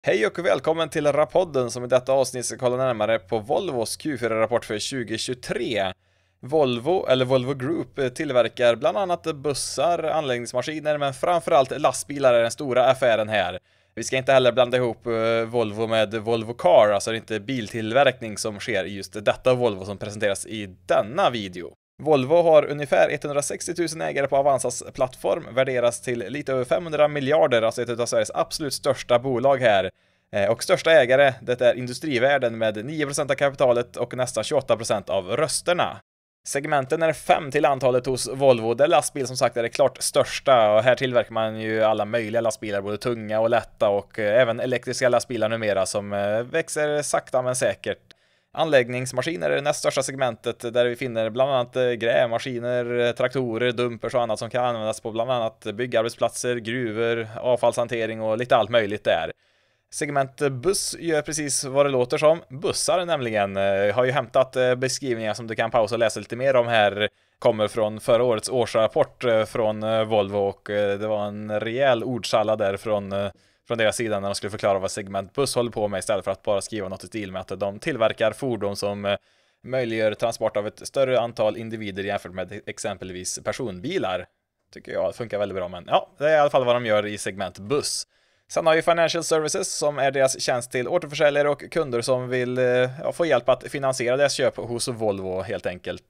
Hej och välkommen till Rapodden som i detta avsnitt ska kolla närmare på Volvos Q4-rapport för 2023. Volvo, eller Volvo Group, tillverkar bland annat bussar, anläggningsmaskiner, men framförallt lastbilar är den stora affären här. Vi ska inte heller blanda ihop Volvo med Volvo Car, alltså det är inte biltillverkning som sker i just detta Volvo som presenteras i denna video. Volvo har ungefär 160 000 ägare på Avanzas plattform, värderas till lite över 500 miljarder, alltså ett av Sveriges absolut största bolag här. Och största ägare, det är Industrivärden med 9% av kapitalet och nästan 28% av rösterna. Segmenten är 5 till antalet hos Volvo, där lastbil som sagt är det klart största, och här tillverkar man ju alla möjliga lastbilar, både tunga och lätta, och även elektriska lastbilar numera som växer sakta men säkert. Anläggningsmaskiner är det näst största segmentet, där vi finner bland annat grävmaskiner, traktorer, dumpers och annat som kan användas på bland annat byggarbetsplatser, gruvor, avfallshantering och lite allt möjligt där. Segment buss gör precis vad det låter som. Bussar nämligen har ju hämtat beskrivningar som du kan pausa och läsa lite mer om här. Kommer från förra årets årsrapport från Volvo, och det var en rejäl ordsallad där från deras sida när de skulle förklara vad segment buss håller på med, istället för att bara skriva något i stil med att de tillverkar fordon som möjliggör transport av ett större antal individer jämfört med exempelvis personbilar. Tycker jag funkar väldigt bra, men ja, det är i alla fall vad de gör i segment buss. Sen har vi Financial Services som är deras tjänst till återförsäljare och kunder som vill få hjälp att finansiera deras köp hos Volvo helt enkelt.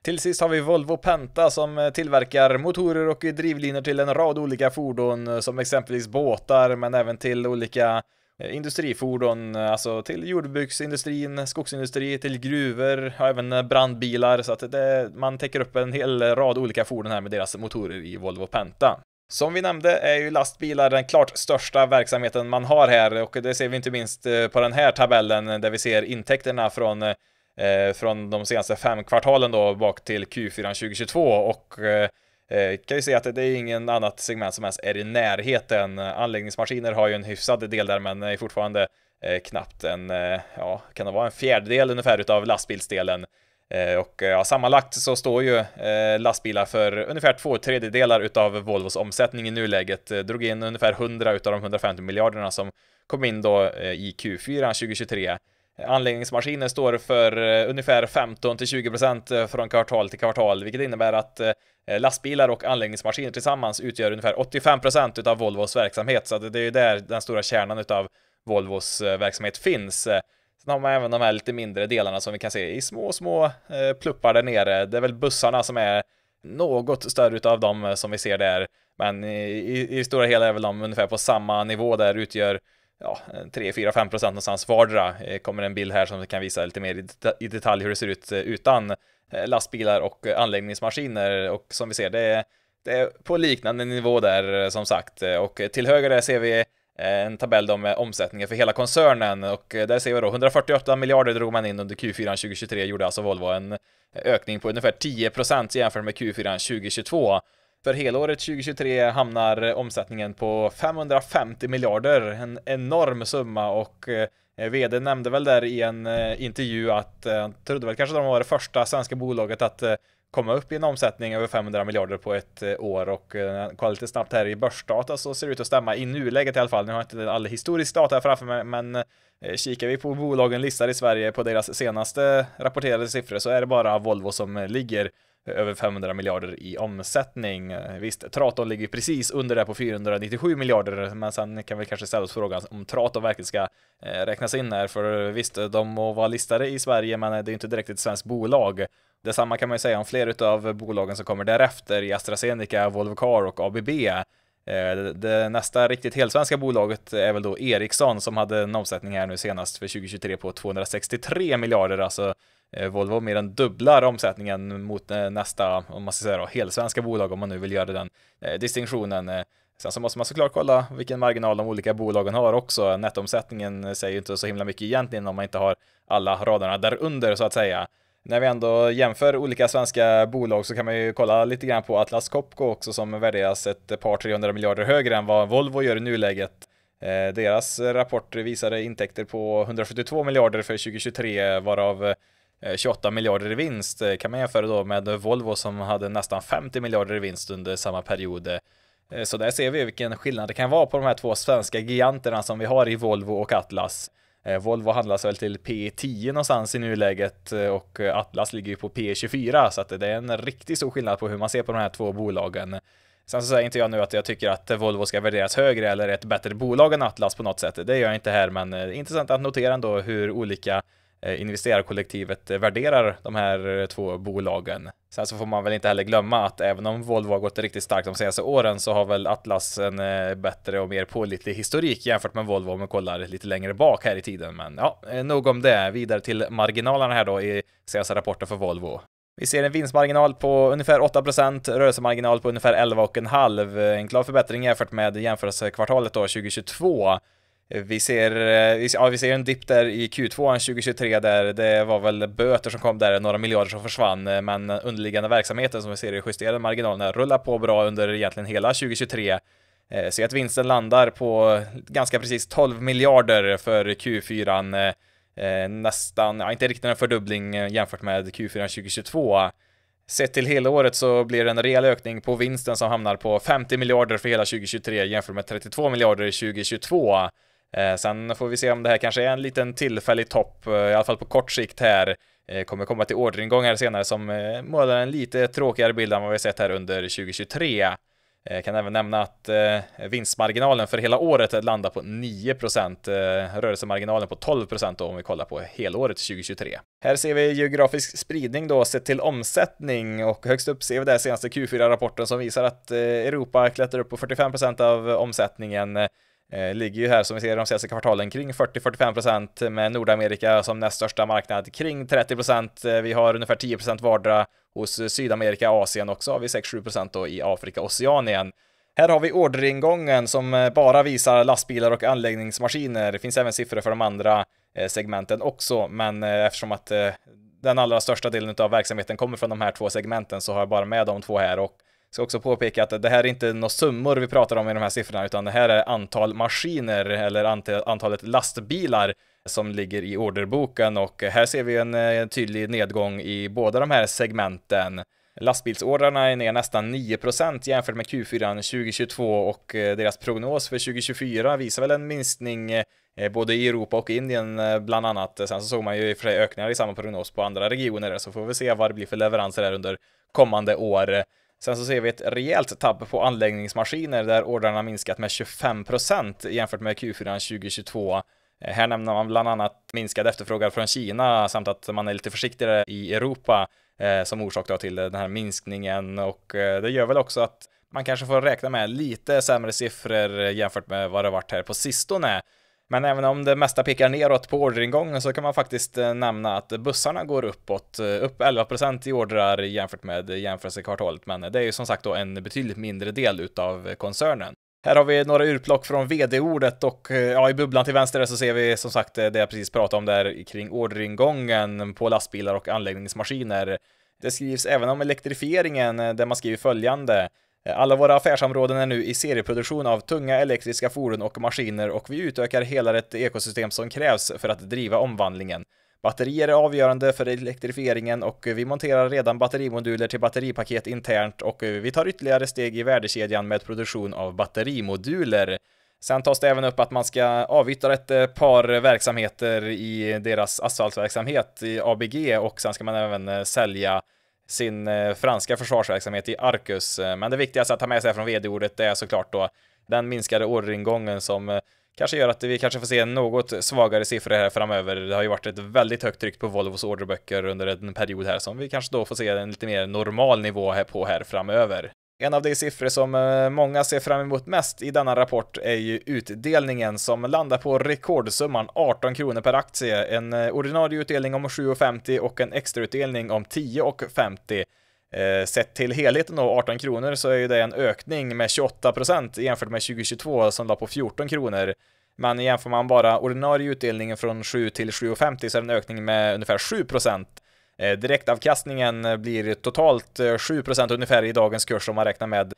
Till sist har vi Volvo Penta som tillverkar motorer och drivlinor till en rad olika fordon, som exempelvis båtar, men även till olika industrifordon, alltså till jordbruksindustrin, skogsindustri, till gruvor och även brandbilar, så att man täcker upp en hel rad olika fordon här med deras motorer i Volvo Penta. Som vi nämnde är ju lastbilar den klart största verksamheten man har här, och det ser vi inte minst på den här tabellen där vi ser intäkterna från de senaste 5 kvartalen då bak till Q4 2022, och kan ju se att det är ingen annat segment som ens är i närheten. Anläggningsmaskiner har ju en hyfsad del där, men är fortfarande knappt kan det vara en fjärdedel ungefär utav lastbilsdelen. Och sammanlagt så står ju lastbilar för ungefär 2/3 utav Volvos omsättning i nuläget. Drog in ungefär 100 utav de 150 miljarderna som kom in då i Q4 2023. Anläggningsmaskiner står för ungefär 15-20% från kvartal till kvartal, vilket innebär att lastbilar och anläggningsmaskiner tillsammans utgör ungefär 85% utav Volvos verksamhet. Så det är ju där den stora kärnan utav Volvos verksamhet finns. Sen har man även de här lite mindre delarna som vi kan se i små pluppar där nere. Det är väl bussarna som är något större utav dem som vi ser där. Men i stora hela är väl de ungefär på samma nivå, där utgör 3-4-5% någonstans vardera. Kommer en bild här som kan visa lite mer i detalj hur det ser ut utan lastbilar och anläggningsmaskiner. Och som vi ser, det är på liknande nivå där som sagt. Och till höger där ser vi en tabell då med omsättningen för hela koncernen, och där ser vi då 148 miljarder drog man in under Q4 2023, gjorde alltså Volvo en ökning på ungefär 10% jämfört med Q4 2022. För helåret 2023 hamnar omsättningen på 550 miljarder, en enorm summa, och vd nämnde väl där i en intervju att han trodde väl kanske de var det första svenska bolaget att komma upp i en omsättning över 500 miljarder på ett år, och kolla lite snabbt här i börsdata så ser det ut att stämma i nuläget i alla fall. Nu har jag inte all historisk data framför mig, men kikar vi på bolagen listar i Sverige på deras senaste rapporterade siffror så är det bara Volvo som ligger över 500 miljarder i omsättning. Visst, Traton ligger precis under det på 497 miljarder, men sen kan vi kanske ställa oss frågan om Traton verkligen ska räknas in här, för visst, de må vara listade i Sverige, men det är inte direkt ett svenskt bolag. Detsamma kan man ju säga om flera av bolagen som kommer därefter i AstraZeneca, Volvo Car och ABB. Det nästa riktigt helsvenska bolaget är väl då Ericsson, som hade en omsättning här nu senast för 2023 på 263 miljarder, alltså Volvo mer än dubblar omsättningen mot nästa, om man ska säga då, helsvenska bolag, om man nu vill göra den distinktionen. Sen så måste man såklart kolla vilken marginal de olika bolagen har också. Nettomsättningen säger ju inte så himla mycket egentligen om man inte har alla raderna där under så att säga. När vi ändå jämför olika svenska bolag så kan man ju kolla lite grann på Atlas Copco också, som värderas ett par 300 miljarder högre än vad Volvo gör i nuläget. Deras rapport visade intäkter på 172 miljarder för 2023, varav 28 miljarder i vinst. Kan man jämföra då med Volvo som hade nästan 50 miljarder i vinst under samma period. Så där ser vi vilken skillnad det kan vara på de här två svenska giganterna som vi har i Volvo och Atlas. Volvo handlas väl till P10 någonstans i nuläget och Atlas ligger ju på P24, så att det är en riktigt stor skillnad på hur man ser på de här två bolagen. Sen så säger inte jag nu att jag tycker att Volvo ska värderas högre eller ett bättre bolag än Atlas på något sätt. Det gör jag inte här, men intressant att notera ändå hur olika investerarkollektivet värderar de här två bolagen. Sen så får man väl inte heller glömma att även om Volvo har gått riktigt starkt de senaste åren så har väl Atlas en bättre och mer pålitlig historik jämfört med Volvo om man kollar lite längre bak här i tiden. Men ja, nog om det. Vidare till marginalerna här då i senaste rapporten för Volvo. Vi ser en vinstmarginal på ungefär 8%, rörelsemarginal på ungefär 11,5%. En klar förbättring jämfört med jämförelsekvartalet då 2022. Vi ser en dipp där i Q2 2023 där det var väl böter som kom där, några miljarder som försvann, men underliggande verksamheten som vi ser i justerade marginalerna rullar på bra under egentligen hela 2023. Så att vinsten landar på ganska precis 12 miljarder för Q4, nästan, inte riktigt en fördubbling jämfört med Q4 2022. Sett till hela året så blir det en rejäl ökning på vinsten som hamnar på 50 miljarder för hela 2023 jämfört med 32 miljarder 2022. Sen får vi se om det här kanske är en liten tillfällig topp, i alla fall på kort sikt här. Kommer komma till orderingång här senare som målar en lite tråkigare bild än vad vi sett här under 2023. Kan även nämna att vinstmarginalen för hela året landar på 9%, rörelsemarginalen på 12% då, om vi kollar på helåret 2023. Här ser vi geografisk spridning då sett till omsättning, och högst upp ser vi där senaste Q4-rapporten som visar att Europa klättrar upp på 45% av omsättningen. Ligger ju här som vi ser de senaste kvartalen kring 40-45%, med Nordamerika som näst största marknad kring 30%. Vi har ungefär 10% vardera hos Sydamerika, Asien också har vi 6-7% då i Afrika och Oceanien. Här har vi orderingången som bara visar lastbilar och anläggningsmaskiner. Det finns även siffror för de andra segmenten också, men eftersom att den allra största delen av verksamheten kommer från de här två segmenten så har jag bara med de två här. Och ska också påpeka att det här är inte några summor vi pratar om i de här siffrorna, utan det här är antal maskiner eller antalet lastbilar som ligger i orderboken, och här ser vi en tydlig nedgång i båda de här segmenten. Lastbilsordrarna är ner nästan 9% jämfört med Q4 2022, och deras prognos för 2024 visar väl en minskning både i Europa och Indien bland annat. Sen så såg man ju i och för sig ökningar i samma prognos på andra regioner, så får vi se vad det blir för leveranser här under kommande år. Sen så ser vi ett rejält tapp på anläggningsmaskiner där ordrarna minskat med 25% jämfört med Q4 2022. Här nämner man bland annat minskad efterfrågan från Kina samt att man är lite försiktigare i Europa som orsak till den här minskningen, och det gör väl också att man kanske får räkna med lite sämre siffror jämfört med vad det varit här på sistone. Men även om det mesta pekar neråt på orderingången så kan man faktiskt nämna att bussarna går uppåt, upp 11% i ordrar jämfört med jämförelsekvartalet, men det är ju som sagt då en betydligt mindre del utav koncernen. Här har vi några urplock från vd-ordet, och i bubblan till vänster så ser vi som sagt det jag precis pratade om där kring orderingången på lastbilar och anläggningsmaskiner. Det skrivs även om elektrifieringen där man skriver följande: alla våra affärsområden är nu i serieproduktion av tunga elektriska fordon och maskiner, och vi utökar hela det ekosystem som krävs för att driva omvandlingen. Batterier är avgörande för elektrifieringen, och vi monterar redan batterimoduler till batteripaket internt, och vi tar ytterligare steg i värdekedjan med produktion av batterimoduler. Sen tas det även upp att man ska avyttra ett par verksamheter i deras asfaltverksamhet i ABG, och sen ska man även sälja sin franska försvarsverksamhet i Arcus. Men det viktigaste att ta med sig från vd-ordet är såklart då den minskade orderingången som kanske gör att vi kanske får se något svagare siffror här framöver. Det har ju varit ett väldigt högt tryck på Volvos orderböcker under en period här som vi kanske då får se en lite mer normal nivå här framöver. En av de siffror som många ser fram emot mest i denna rapport är ju utdelningen som landar på rekordsumman 18 kronor per aktie. En ordinarie utdelning om 7,50 och en extrautdelning om 10,50. Sett till helheten då 18 kronor så är ju det en ökning med 28% jämfört med 2022 som låg på 14 kronor. Men jämför man bara ordinarie utdelningen från 7 till 7,50 så är det en ökning med ungefär 7%. Direktavkastningen blir totalt 7% ungefär i dagens kurs om man räknar med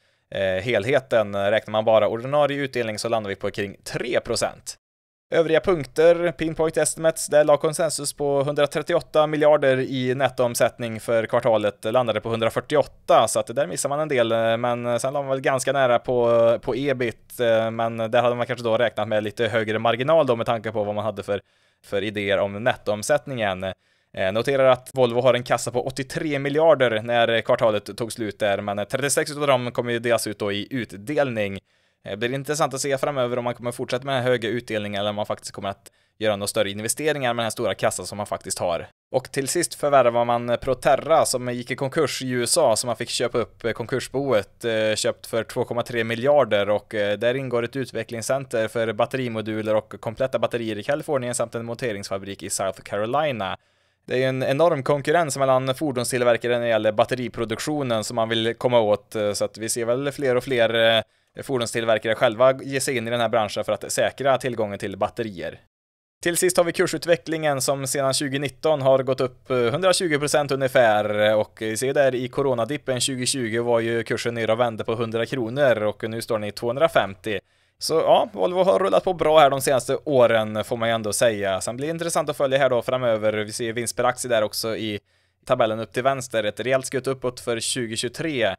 helheten. Räknar man bara ordinarie utdelning så landar vi på kring 3%. Övriga punkter, Pinpoint Estimates, där la konsensus på 138 miljarder i nettoomsättning för kvartalet, landade på 148, så att där missar man en del, men sen la man väl ganska nära på EBIT, men där hade man kanske då räknat med lite högre marginal då med tanke på vad man hade för idéer om nettoomsättningen. Noterar att Volvo har en kassa på 83 miljarder när kvartalet tog slut där, men 36 av dem kommer ju delas ut då i utdelning. Det blir intressant att se framöver om man kommer fortsätta med höga utdelningar eller om man faktiskt kommer att göra några större investeringar med den här stora kassan som man faktiskt har. Och till sist förvärvar man Proterra som gick i konkurs i USA, som man fick köpa upp konkursboet, köpt för 2,3 miljarder, och där ingår ett utvecklingscenter för batterimoduler och kompletta batterier i Kalifornien samt en monteringsfabrik i South Carolina. Det är ju en enorm konkurrens mellan fordonstillverkare när det gäller batteriproduktionen som man vill komma åt, så att vi ser väl fler och fler fordonstillverkare själva ge sig in i den här branschen för att säkra tillgången till batterier. Till sist har vi kursutvecklingen som sedan 2019 har gått upp 120% ungefär, och vi ser där i coronadippen 2020 var ju kursen ner och vände på 100 kronor och nu står den i 250. Så ja, Volvo har rullat på bra här de senaste åren får man ju ändå säga. Sen blir det intressant att följa här då framöver. Vi ser vinst per aktie där också i tabellen upp till vänster. Ett rejält skutt uppåt för 2023.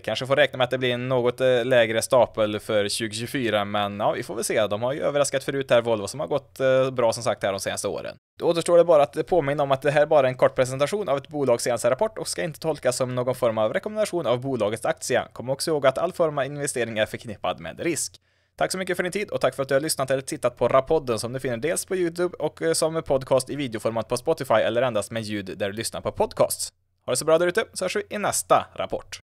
Kanske får räkna med att det blir en något lägre stapel för 2024, men ja, vi får väl se. De har ju överraskat förut här, Volvo, som har gått bra som sagt här de senaste åren. Då återstår det bara att påminna om att det här bara är en kort presentation av ett bolags senaste rapport och ska inte tolkas som någon form av rekommendation av bolagets aktie. Kom också ihåg att all form av investering är förknippad med risk. Tack så mycket för din tid och tack för att du har lyssnat eller tittat på Rappodden som du finner dels på YouTube och som podcast i videoformat på Spotify eller endast med ljud där du lyssnar på podcasts. Ha det så bra där ute, så hörs vi i nästa rapport.